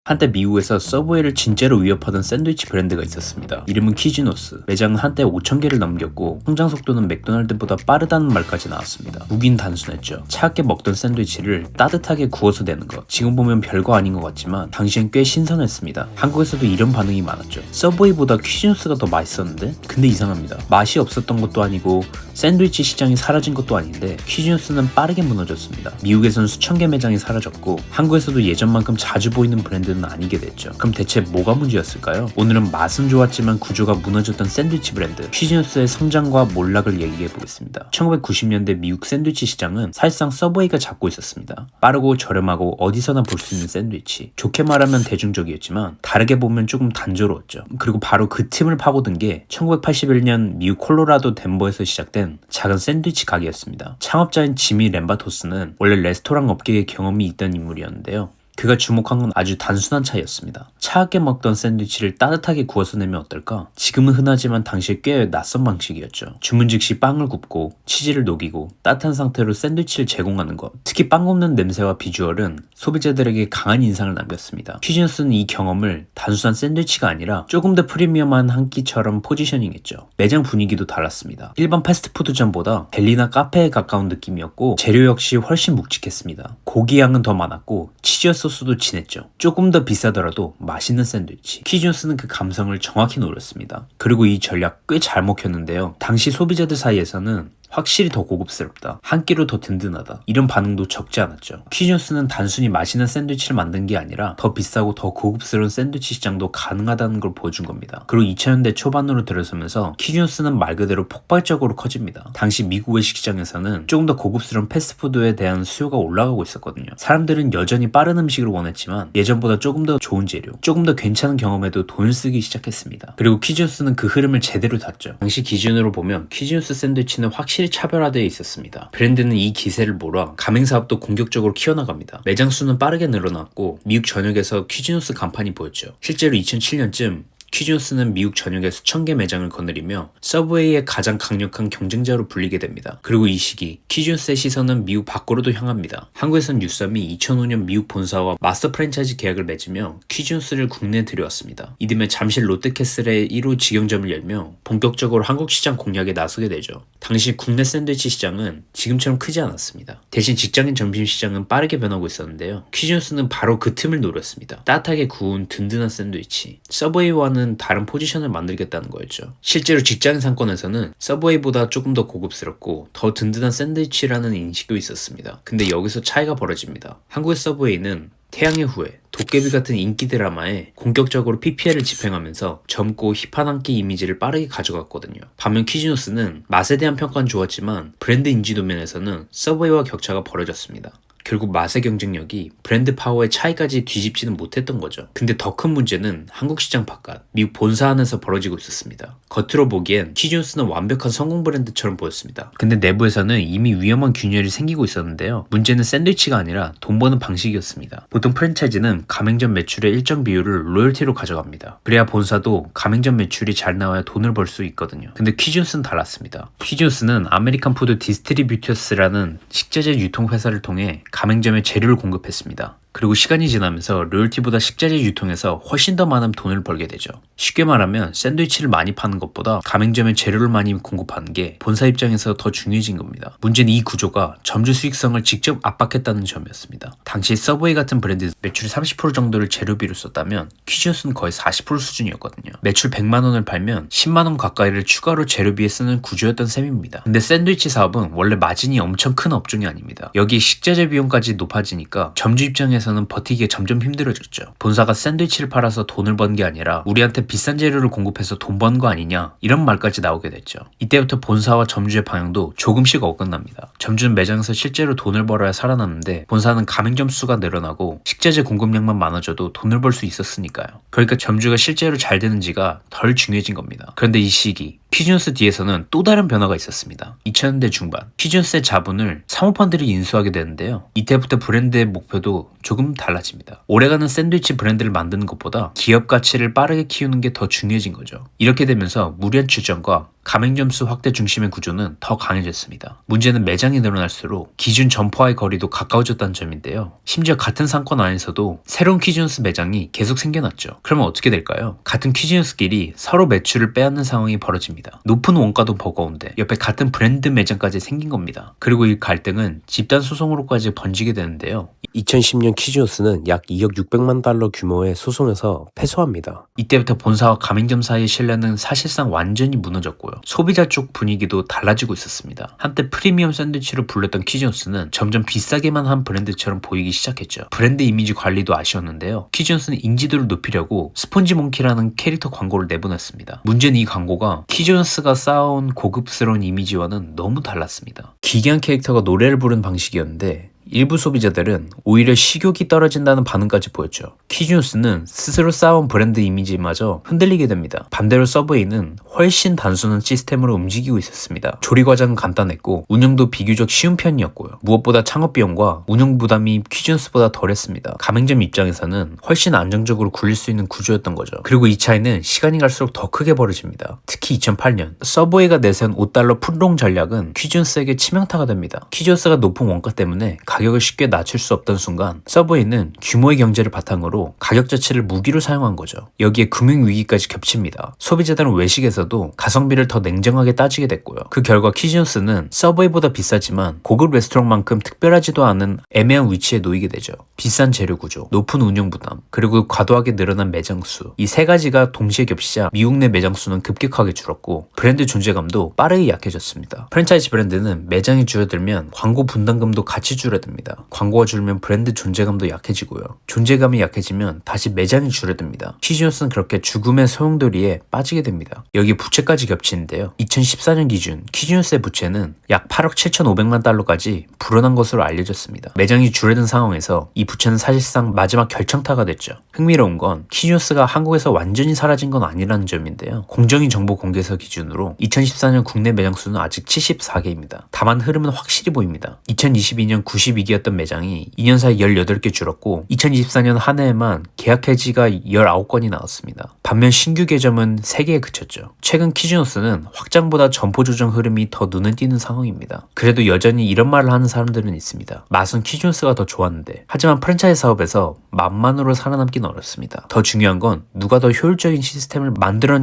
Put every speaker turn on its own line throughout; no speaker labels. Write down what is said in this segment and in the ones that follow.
한때 미국에서 서브웨이를 진짜로 위협하던 샌드위치 브랜드가 있었습니다. 이름은 퀴즈노스. 매장은 한때 5,000개를 넘겼고 성장 속도는 맥도날드보다 빠르다는 말까지 나왔습니다. 무긴 단순했죠. 차갑게 먹던 샌드위치를 따뜻하게 구워서 내는 것. 지금 보면 별거 아닌 것 같지만 당시엔 꽤 신선했습니다. 한국에서도 이런 반응이 많았죠. 서브웨이보다 퀴즈노스가 더 맛있었는데? 근데 이상합니다. 맛이 없었던 것도 아니고 샌드위치 시장이 사라진 것도 아닌데 퀴즈노스는 빠르게 무너졌습니다. 미국에선 수천 개 매장이 사라졌고 한국에서도 예전만큼 자주 보이는 브랜드는 아니게 됐죠. 그럼 대체 뭐가 문제였을까요? 오늘은 맛은 좋았지만 구조가 무너졌던 샌드위치 브랜드 퀴즈노스의 성장과 몰락을 얘기해 보겠습니다. 1990년대 미국 샌드위치 시장은 사실상 서브웨이가 잡고 있었습니다. 빠르고 저렴하고 어디서나 볼 수 있는 샌드위치. 좋게 말하면 대중적이었지만 다르게 보면 조금 단조로웠죠. 그리고 바로 그 틈을 파고든 게 1981년 미국 콜로라도 덴버에서 시작된 작은 샌드위치 가게였습니다. 창업자인 지미 램바토스는 원래 레스토랑 업계에 경험이 있던 인물이었는데요. 그가 주목한 건 아주 단순한 차이였습니다. 차갑게 먹던 샌드위치를 따뜻하게 구워서 내면 어떨까? 지금은 흔하지만 당시에 꽤 낯선 방식이었죠. 주문 즉시 빵을 굽고 치즈를 녹이고 따뜻한 상태로 샌드위치를 제공하는 것. 특히 빵 굽는 냄새와 비주얼은 소비자들에게 강한 인상을 남겼습니다. 퀴즈노스는 이 경험을 단순한 샌드위치가 아니라 조금 더 프리미엄한 한 끼처럼 포지셔닝했죠. 매장 분위기도 달랐습니다. 일반 패스트푸드점보다 델리나 카페에 가까운 느낌이었고 재료 역시 훨씬 묵직했습니다. 고기 양은 더 많았고 치즈 소스도 진했죠. 조금 더 비싸더라도 맛있는 샌드위치. 퀴즈노스는 그 감성을 정확히 노렸습니다. 그리고 이 전략 꽤 잘 먹혔는데요. 당시 소비자들 사이에서는 확실히 더 고급스럽다. 한 끼로 더 든든하다. 이런 반응도 적지 않았죠. 퀴즈노스는 단순히 맛있는 샌드위치를 만든 게 아니라 더 비싸고 더 고급스러운 샌드위치 시장도 가능하다는 걸 보여준 겁니다. 그리고 2000년대 초반으로 들어서면서 퀴즈노스는 말 그대로 폭발적으로 커집니다. 당시 미국 외식 시장에서는 조금 더 고급스러운 패스트푸드에 대한 수요가 올라가고 있었거든요. 사람들은 여전히 빠른 음식을 원했지만 예전보다 조금 더 좋은 재료, 조금 더 괜찮은 경험에도 돈을 쓰기 시작했습니다. 그리고 퀴즈노스는 그 흐름을 제대로 탔죠. 당시 기준으로 보면 퀴즈노스 샌드위치는 확실히 차별화되어 있었습니다. 브랜드는 이 기세를 몰아 가맹 사업도 공격적으로 키워나갑니다. 매장 수는 빠르게 늘어났고 미국 전역에서 퀴즈노스 간판이 보였죠. 실제로 2007년쯤 퀴즈노스는 미국 전역에 수천 개 매장을 거느리며 서브웨이의 가장 강력한 경쟁자로 불리게 됩니다. 그리고 이 시기 퀴즈노스의 시선은 미국 밖으로도 향합니다. 한국에선 뉴썸이 2005년 미국 본사와 마스터 프랜차이즈 계약을 맺으며 퀴즈노스를 국내에 들여왔습니다. 이듬해 잠실 롯데캐슬에 1호 직영점을 열며 본격적으로 한국 시장 공략에 나서게 되죠. 당시 국내 샌드위치 시장은 지금처럼 크지 않았습니다. 대신 직장인 점심 시장은 빠르게 변하고 있었는데요. 퀴즈노스는 바로 그 틈을 노렸습니다. 따뜻하게 구운 든든한 샌드위치. 서브웨이와는 다른 포지션을 만들겠다는 거였죠. 실제로 직장인 상권에서는 서브웨이보다 조금 더 고급스럽고 더 든든한 샌드위치라는 인식도 있었습니다. 근데 여기서 차이가 벌어집니다. 한국의 서브웨이는 태양의 후예, 도깨비 같은 인기 드라마에 본격적으로 PPL을 집행하면서 젊고 힙한 한 끼 이미지를 빠르게 가져갔거든요. 반면 퀴즈노스는 맛에 대한 평가는 좋았지만 브랜드 인지도 면에서는 서브웨이와 격차가 벌어졌습니다. 결국 맛의 경쟁력이 브랜드 파워의 차이까지 뒤집지는 못했던 거죠. 근데 더 큰 문제는 한국 시장 바깥, 미국 본사 안에서 벌어지고 있었습니다. 겉으로 보기엔 퀴즈노스는 완벽한 성공 브랜드처럼 보였습니다. 근데 내부에서는 이미 위험한 균열이 생기고 있었는데요. 문제는 샌드위치가 아니라 돈 버는 방식이었습니다. 보통 프랜차이즈는 가맹점 매출의 일정 비율을 로열티로 가져갑니다. 그래야 본사도 가맹점 매출이 잘 나와야 돈을 벌 수 있거든요. 근데 퀴즈노스는 달랐습니다. 퀴즈노스는 아메리칸 푸드 디스트리뷰터스라는 식자재 유통회사를 통해 가맹점에 재료를 공급했습니다. 그리고 시간이 지나면서 로열티보다 식자재 유통에서 훨씬 더 많은 돈을 벌게 되죠. 쉽게 말하면 샌드위치를 많이 파는 것보다 가맹점에 재료를 많이 공급하는 게 본사 입장에서 더 중요해진 겁니다. 문제는 이 구조가 점주 수익성을 직접 압박했다는 점이었습니다. 당시 서브웨이 같은 브랜드 매출 30% 정도를 재료비로 썼다면 퀴즈노스는 거의 40% 수준이었거든요. 매출 100만 원을 팔면 10만 원 가까이를 추가로 재료비에 쓰는 구조였던 셈입니다. 근데 샌드위치 사업은 원래 마진이 엄청 큰 업종이 아닙니다. 여기 식자재 비용까지 높아지니까 점주 입장에서 는 버티기가 점점 힘들어졌죠. 본사가 샌드위치를 팔아서 돈을 번 게 아니라 우리한테 비싼 재료를 공급해서 돈 번 거 아니냐 이런 말까지 나오게 됐죠. 이때부터 본사와 점주의 방향도 조금씩 어긋납니다. 점주는 매장에서 실제로 돈을 벌어야 살아남는데 본사는 가맹점 수가 늘어나고 식자재 공급량만 많아져도 돈을 벌 수 있었으니까요. 그러니까 점주가 실제로 잘 되는지가 덜 중요해진 겁니다. 그런데 이 시기 키즈뉴스 뒤에서는 또 다른 변화가 있었습니다. 2000년대 중반 키즈뉴스의 자본을 사모펀드들이 인수하게 되는데요. 이때부터 브랜드의 목표도 조금 달라집니다. 오래가는 샌드위치 브랜드를 만드는 것보다 기업 가치를 빠르게 키우는 게 더 중요해진 거죠. 이렇게 되면서 무리한 출전과 가맹점 수 확대 중심의 구조는 더 강해졌습니다. 문제는 매장이 늘어날수록 기준 점포와의 거리도 가까워졌다는 점인데요. 심지어 같은 상권 안에서도 새로운 키즈뉴스 매장이 계속 생겨났죠. 그러면 어떻게 될까요? 같은 키즈뉴스끼리 서로 매출을 빼앗는 상황이 벌어집니다. 높은 원가도 버거운데 옆에 같은 브랜드 매장까지 생긴 겁니다. 그리고 이 갈등은 집단 소송으로까지 번지게 되는데요.
2010년 키즈뉴스는 약 2억 600만 달러 규모의 소송에서 패소합니다.
이때부터 본사와 가맹점 사이의 신뢰는 사실상 완전히 무너졌고요. 소비자 쪽 분위기도 달라지고 있었습니다. 한때 프리미엄 샌드위치로 불렸던 키즈뉴스는 점점 비싸게만 한 브랜드처럼 보이기 시작했죠. 브랜드 이미지 관리도 아쉬웠는데요. 키즈뉴스는 인지도를 높이려고 스폰지몽키라는 캐릭터 광고를 내보냈습니다. 문제는 이 광고가 키즈뉴스가 쌓아온 고급스러운 이미지와는 너무 달랐습니다. 기괴한 캐릭터가 노래를 부르는 방식이었는데 일부 소비자들은 오히려 식욕이 떨어진다는 반응까지 보였죠. 키즈뉴스는 스스로 쌓아온 브랜드 이미지마저 흔들리게 됩니다. 반대로 서브웨이는 훨씬 단순한 시스템으로 움직이고 있었습니다. 조리 과정은 간단했고 운영도 비교적 쉬운 편이었고요. 무엇보다 창업 비용과 운영 부담이 키즈뉴스보다 덜했습니다. 가맹점 입장에서는 훨씬 안정적으로 굴릴 수 있는 구조였던 거죠. 그리고 이 차이는 시간이 갈수록 더 크게 벌어집니다. 특히 2008년 서브웨이가 내세운 $5 풋롱 전략은 키즈뉴스에게 치명타가 됩니다. 키즈뉴스가 높은 원가 때문에 가격을 쉽게 낮출 수 없던 순간 서브웨이는 규모의 경제를 바탕으로 가격 자체를 무기로 사용한 거죠. 여기에 금융위기까지 겹칩니다. 소비자들은 외식에서도 가성비를 더 냉정하게 따지게 됐고요. 그 결과 키즈뉴스는 서브웨이보다 비싸지만 고급 레스토랑만큼 특별하지도 않은 애매한 위치에 놓이게 되죠. 비싼 재료 구조, 높은 운영 부담, 그리고 과도하게 늘어난 매장 수. 이 세 가지가 동시에 겹치자 미국 내 매장 수는 급격하게 줄었고 브랜드 존재감도 빠르게 약해졌습니다. 프랜차이즈 브랜드는 매장이 줄어들면 광고 분담금도 같이 줄어듭니다. 광고가 줄면 브랜드 존재감도 약해지고요. 존재감이 약해지면 다시 매장이 줄어듭니다. 키즈뉴스는 그렇게 죽음의 소용돌이에 빠지게 됩니다. 여기에 부채까지 겹치는데요. 2014년 기준 키즈뉴스의 부채는 약 8억 7,500만 달러까지 불어난 것으로 알려졌습니다. 매장이 줄어든 상황에서 이 부채는 사실상 마지막 결정타가 됐죠. 흥미로운 건 키즈뉴스가 한국에서 완전히 사라진 건 아니라는 점인데요. 공정위 정보 공개서 기준으로 2014년 국내 매장 수는 아직 74개입니다. 다만 흐름은 확실히 보입니다. 2022년 92개였던 매장이 2년 사이 18개 줄었고 2024년 한 해에만 계약 해지가 19건이 나왔습니다. 반면 신규 개점은 3개에 그쳤죠. 최근 키즈뉴스는 확장보다 점포 조정 흐름이 더 눈에 띄는 상황입니다. 그래도 여전히 이런 말을 하는 사람들은 있습니다. 맛은 키즈뉴스가 더 좋았는데. 하지만 프랜차이즈 사업에서 맛만으로 살아남기는 어렵습니다. 더 중요한 건 누가 더 효율적인 시스템을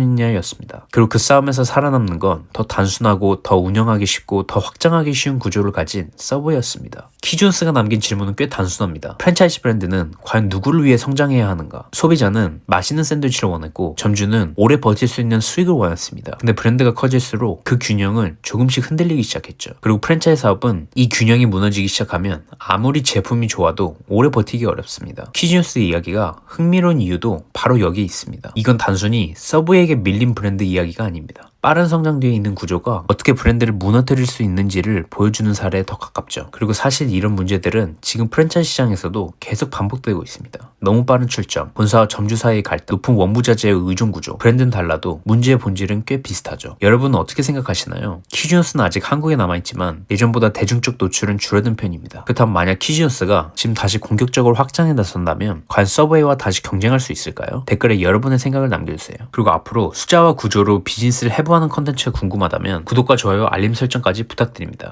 만들어냈냐였습니다. 그리고 그 싸움에서 살아남는 건 더 단순하고 더 운영하기 쉽고 더 확장하기 쉬운 구조를 가진 서브웨이였습니다. 키즈뉴스가 남긴 질문은 꽤 단순합니다. 프랜차이즈 브랜드는 과연 누구를 위해 성장해야 하는가? 소비자는 맛있는 샌드위치를 원했고 점주는 오래 버틸 수 있는 수익을 원했습니다. 근데 브랜드가 커질수록 그 균형을 조금씩 흔들리기 시작했죠. 그리고 프랜차이즈 사업은 이 균형이 무너지기 시작하면 아무리 제품이 좋아도 오래 버티기 어렵습니다. 키즈뉴스의 이야기가 흥미로운 이유도 바로 여기에 있습니다. 이건 단순히 서브웨이에게 밀린 브랜드 이야기가 아닙니다. 빠른 성장 뒤에 있는 구조가 어떻게 브랜드를 무너뜨릴 수 있는지를 보여주는 사례에 더 가깝죠. 그리고 사실 이런 문제들은 지금 프랜차이즈 시장에서도 계속 반복되고 있습니다. 너무 빠른 출점, 본사와 점주 사이의 갈등, 높은 원부자재의 의존 구조, 브랜드는 달라도 문제의 본질은 꽤 비슷하죠. 여러분은 어떻게 생각하시나요? 키즈뉴스는 아직 한국에 남아있지만 예전보다 대중적 노출은 줄어든 편입니다. 그렇다면 만약 키즈뉴스가 지금 다시 공격적으로 확장에 나선다면 과연 서브웨이와 다시 경쟁할 수 있을까요? 댓글에 여러분의 생각을 남겨주세요. 그리고 앞으로 숫자와 구조로 비즈니스를 해보하는 컨텐츠가 궁금하다면 구독과 좋아요, 알림 설정까지 부탁드립니다.